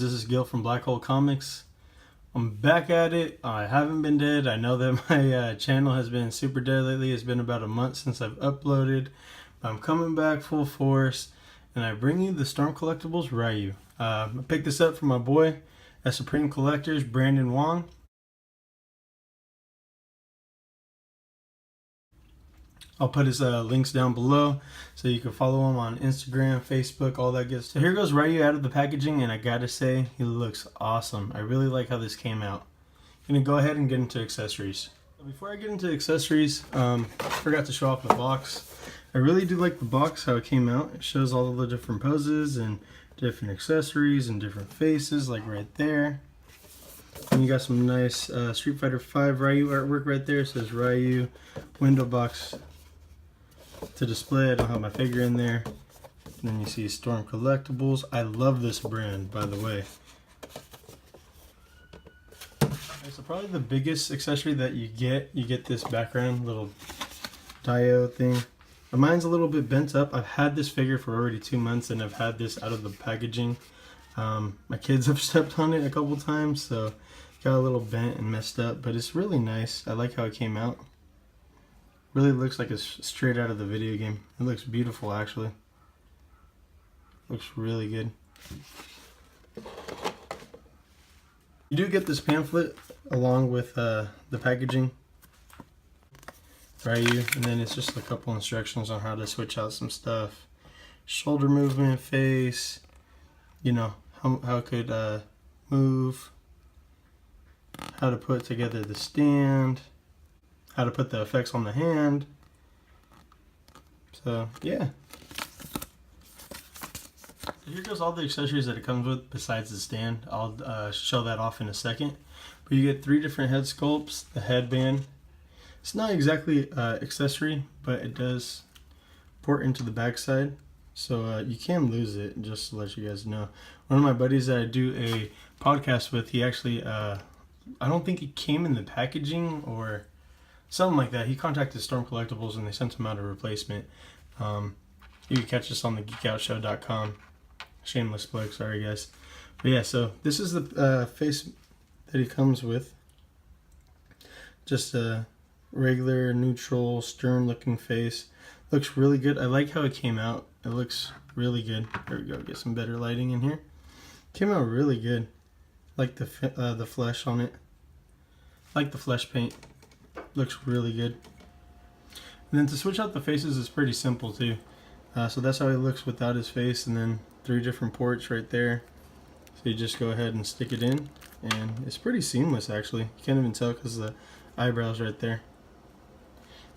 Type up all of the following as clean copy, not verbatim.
this is Gil from Black Hole Comics. I'm back at it. I haven't been dead. I know that my channel has been super dead lately. It's been about a month since I've uploaded. But I'm coming back full force, and I bring you the Storm Collectibles Ryu. I picked this up from my boy at Supreme Collectors, Brandon Wong. I'll put his links down below so you can follow him on Instagram, Facebook, all that good stuff. So here goes Ryu out of the packaging, and I gotta say, he looks awesome. I really like how this came out. I'm gonna go ahead and get into accessories. Before I get into accessories, I forgot to show off the box. I really do like the box, how it came out. It shows all the different poses and different accessories and different faces, like right there. And you got some nice Street Fighter V Ryu artwork right there. It says Ryu, window box to display. I don't have my figure in there. And then you see Storm Collectibles. I love this brand, by the way. Okay, so probably the biggest accessory that you get this background little diode thing. Mine's a little bit bent up. I've had this figure for already 2 months, and I've had this out of the packaging. My kids have stepped on it a couple times, so it got a little bent and messed up, but it's really nice. I like how it came out. Really looks like it's straight out of the video game. It looks beautiful, actually. Looks really good. You do get this pamphlet along with the packaging. Ryu, and then it's just a couple instructions on how to switch out some stuff. Shoulder movement, face, you know, how it could move, how to put together the stand, how to put the effects on the hand. So yeah, here goes all the accessories that it comes with besides the stand. I'll show that off in a second. But you get 3 different head sculpts, the headband. It's not exactly accessory, but it does port into the backside, so you can lose it, just to let you guys know. One of my buddies that I do a podcast with, he actually, I don't think it came in the packaging or something like that. He contacted Storm Collectibles and they sent him out a replacement. You can catch us on the geekoutshow.com. Shameless plug, sorry guys. But yeah, so this is the face that he comes with. Just a regular, neutral, stern looking face. Looks really good. I like how it came out. It looks really good. There we go, get some better lighting in here. Came out really good. Like the flesh on it. Like the flesh paint. Looks really good. And then to switch out the faces is pretty simple too. So that's how he looks without his face, and then 3 different ports right there. So you just go ahead and stick it in, and it's pretty seamless actually. You can't even tell because the eyebrows right there.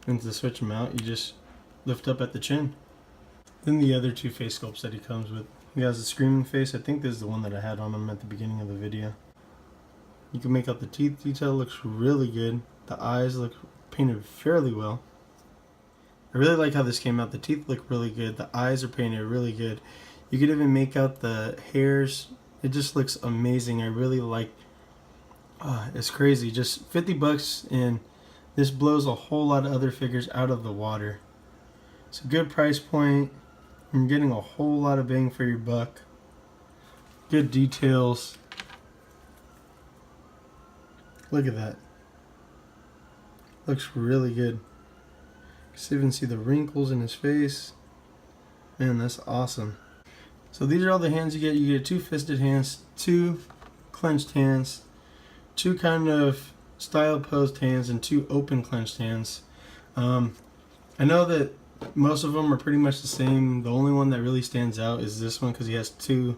And to switch them out, you just lift up at the chin. Then the other 2 face sculpts that he comes with. He has a screaming face. I think this is the one that I had on him at the beginning of the video. You can make out the teeth detail, looks really good. The eyes look painted fairly well. I really like how this came out. The teeth look really good. The eyes are painted really good. You could even make out the hairs. It just looks amazing. I really like. It's crazy. Just 50 bucks, and this blows a whole lot of other figures out of the water. It's a good price point. You're getting a whole lot of bang for your buck. Good details. Look at that. Looks really good. You can even see the wrinkles in his face. Man, that's awesome. So these are all the hands you get. You get 2 fisted hands, 2 clenched hands, 2 kind of style posed hands, and 2 open clenched hands. I know that most of them are pretty much the same. The only one that really stands out is this one because he has two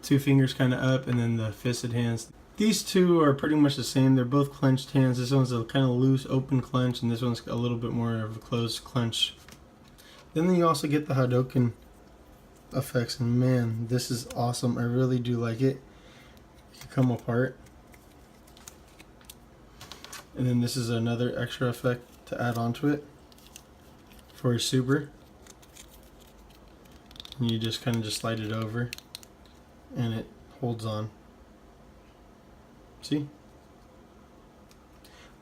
fingers kind of up, and then the fisted hands. These 2 are pretty much the same. They're both clenched hands. This one's a kind of loose open clench, and this one's a little bit more of a closed clench. Then you also get the Hadouken effects, and man, this is awesome. I really do like it. It can come apart. And then this is another extra effect to add onto it for your super. And you just kind of just slide it over and it holds on. See?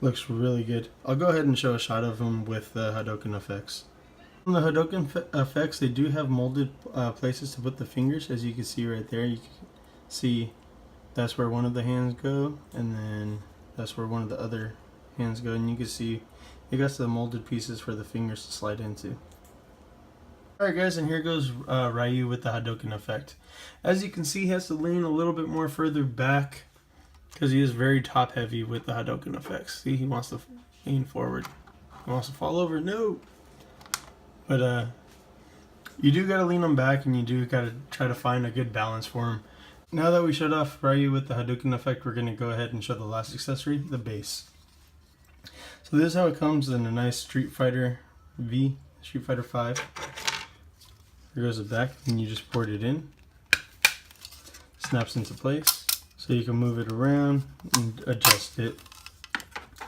Looks really good. I'll go ahead and show a shot of him with the Hadouken effects. On the Hadouken effects, they do have molded places to put the fingers, as you can see right there. You can see that's where one of the hands go, and then that's where one of the other hands go, and you can see it got the molded pieces for the fingers to slide into. Alright guys, and here goes Ryu with the Hadouken effect. As you can see, he has to lean a little bit more further back because he is very top heavy with the Hadouken effects. See, he wants to lean forward. He wants to fall over. No! But you do gotta lean him back, and you do gotta try to find a good balance for him. Now that we showed off Ryu with the Hadouken effect, we're gonna go ahead and show the last accessory, the base. So this is how it comes in a nice Street Fighter V, Street Fighter 5. Here goes the back, and you just port it in. Snaps into place, so you can move it around and adjust it.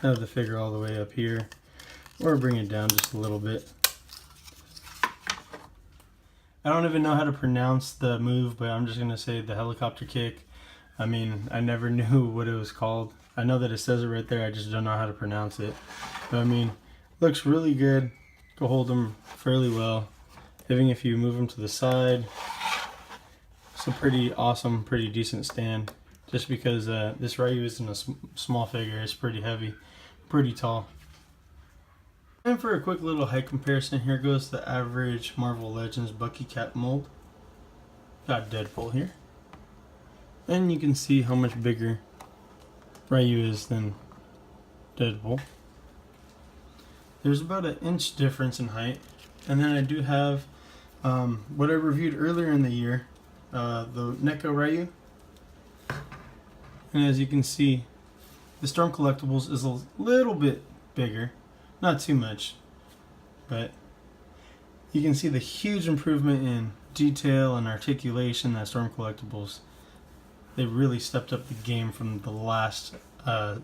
Have the figure all the way up here, or bring it down just a little bit. I don't even know how to pronounce the move, but I'm just going to say the helicopter kick. I mean, I never knew what it was called. I know that it says it right there, I just don't know how to pronounce it. But I mean, looks really good. Go hold them fairly well. Even if you move them to the side, it's a pretty awesome, pretty decent stand. Just because this Ryu isn't a small figure, it's pretty heavy, pretty tall. And for a quick little height comparison, here goes the average Marvel Legends Bucky Cap mold. Got Deadpool here. And you can see how much bigger Ryu is than Deadpool. There's about an inch difference in height. And then I do have what I reviewed earlier in the year, the NECA Ryu. And as you can see, the Storm Collectibles is a little bit bigger. Not too much, but you can see the huge improvement in detail and articulation that Storm Collectibles, they really stepped up the game from the last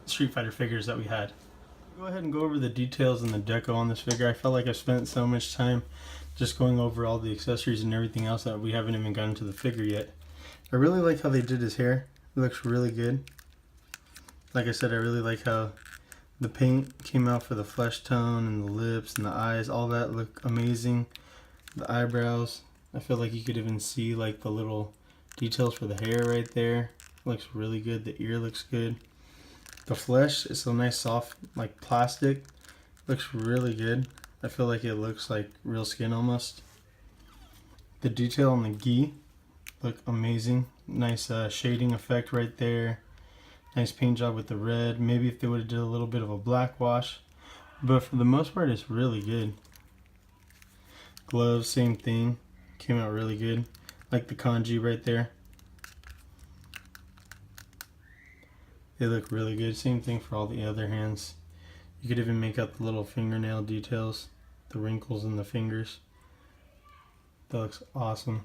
Street Fighter figures that we had. Go ahead and go over the details and the deco on this figure. I felt like I spent so much time just going over all the accessories and everything else that we haven't even gotten to the figure yet. I really like how they did his hair. It looks really good. Like I said, I really like how the paint came out for the flesh tone and the lips and the eyes. All that look amazing. The eyebrows, I feel like you could even see like the little details for the hair right there. Looks really good. The ear looks good. The flesh is so nice, soft, like plastic. Looks really good. I feel like it looks like real skin almost. The detail on the gi look amazing. Nice shading effect right there. Nice paint job with the red. Maybe if they would have did a little bit of a black wash. But for the most part, it's really good. Gloves, same thing. Came out really good. Like the kanji right there. They look really good. Same thing for all the other hands. You could even make out the little fingernail details. The wrinkles in the fingers. That looks awesome.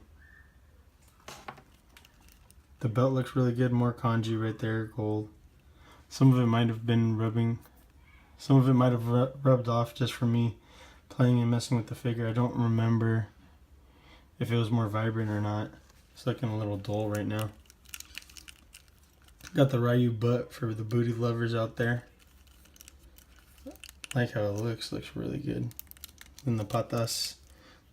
The belt looks really good. More kanji right there, gold. Some of it might have been rubbing. Some of it might have rubbed off just for me playing and messing with the figure. I don't remember if it was more vibrant or not. It's looking a little dull right now. Got the Ryu butt for the booty lovers out there. Like how it looks. Looks really good. And the patas.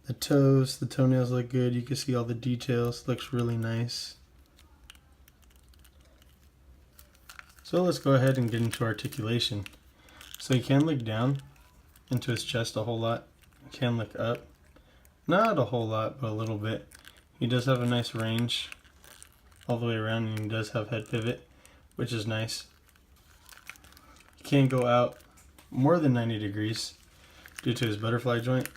The toes, the toenails look good. You can see all the details. Looks really nice. So let's go ahead and get into articulation. So you can look down into his chest a whole lot. You can look up. Not a whole lot, but a little bit. He does have a nice range all the way around, and he does have head pivot, which is nice. He can go out more than 90 degrees due to his butterfly joint.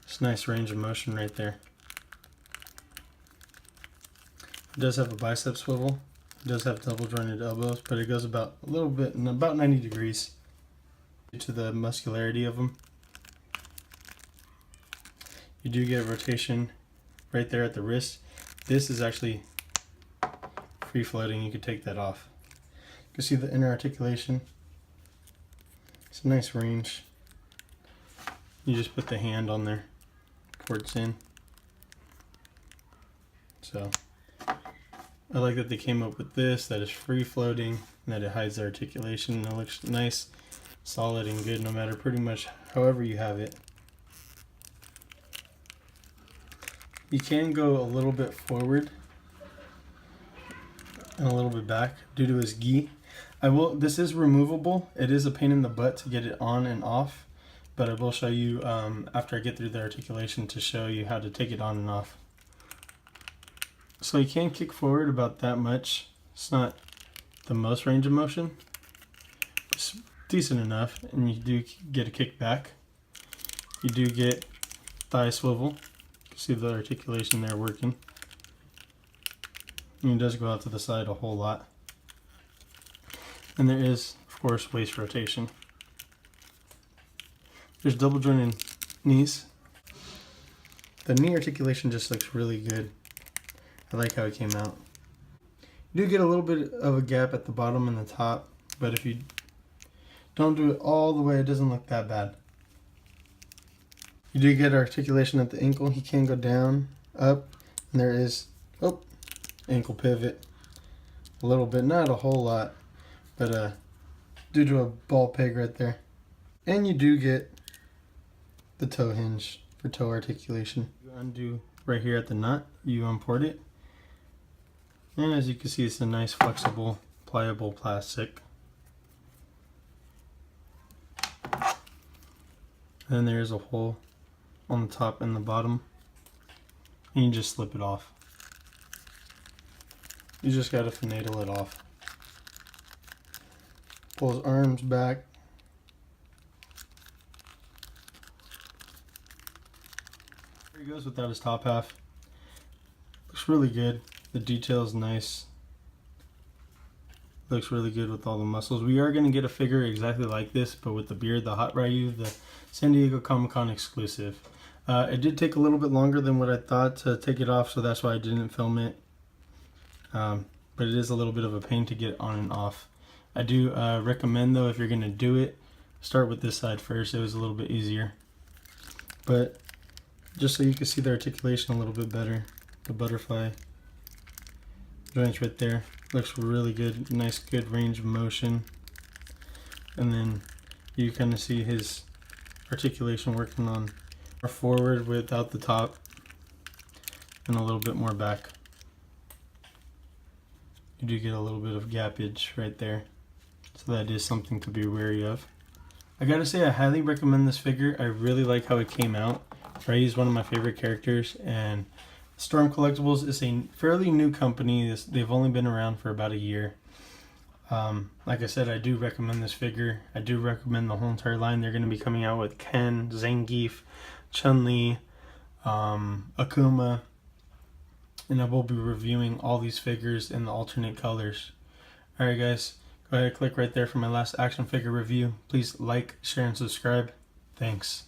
It's a nice range of motion right there. He does have a bicep swivel. He does have double jointed elbows, but it goes about a little bit, about 90 degrees due to the muscularity of them. You do get rotation right there at the wrist. This is actually free floating. You could take that off. You can see the inner articulation. It's a nice range. You just put the hand on there, ports in. So I like that they came up with this, that is free floating, and that it hides the articulation, and it looks nice, solid, and good no matter pretty much however you have it. You can go a little bit forward and a little bit back due to his gi. This is removable. It is a pain in the butt to get it on and off, but I will show you after I get through the articulation to show you how to take it on and off. So you can kick forward about that much. It's not the most range of motion. It's decent enough, and you do get a kick back. You do get thigh swivel. See the articulation there working. And it does go out to the side a whole lot. And there is, of course, waist rotation. There's double jointed knees. The knee articulation just looks really good. I like how it came out. You do get a little bit of a gap at the bottom and the top, but if you don't do it all the way, it doesn't look that bad. You do get articulation at the ankle. He can go down, up, and there is, ankle pivot. A little bit, not a whole lot, but due to a ball peg right there. And you do get the toe hinge for toe articulation. You undo right here at the nut, you unport it. And as you can see, it's a nice flexible, pliable plastic. And then there's a hole on the top and the bottom. And you just slip it off. You just gotta finagle it off. Pull his arms back. There he goes without his top half. Looks really good. The detail is nice. Looks really good with all the muscles. We are going to get a figure exactly like this, but with the beard, the Hot Ryu, the San Diego Comic-Con exclusive. It did take a little bit longer than what I thought to take it off, so that's why I didn't film it. But it is a little bit of a pain to get on and off. I do recommend, though, if you're going to do it, start with this side first. It was a little bit easier. But just so you can see the articulation a little bit better, the butterfly joints right there. Looks really good. Nice, good range of motion. And then you kind of see his articulation working on more forward without the top and a little bit more back. You do get a little bit of gappage right there. So that is something to be wary of. I gotta say, I highly recommend this figure. I really like how it came out. Ryu is one of my favorite characters, and Storm Collectibles is a fairly new company. They've only been around for about a year. Like I said, I do recommend this figure. I do recommend the whole entire line. They're going to be coming out with Ken, Zangief, Chun-Li, Akuma, and I will be reviewing all these figures in the alternate colors. Alright guys, go ahead and click right there for my last action figure review. Please like, share, and subscribe. Thanks.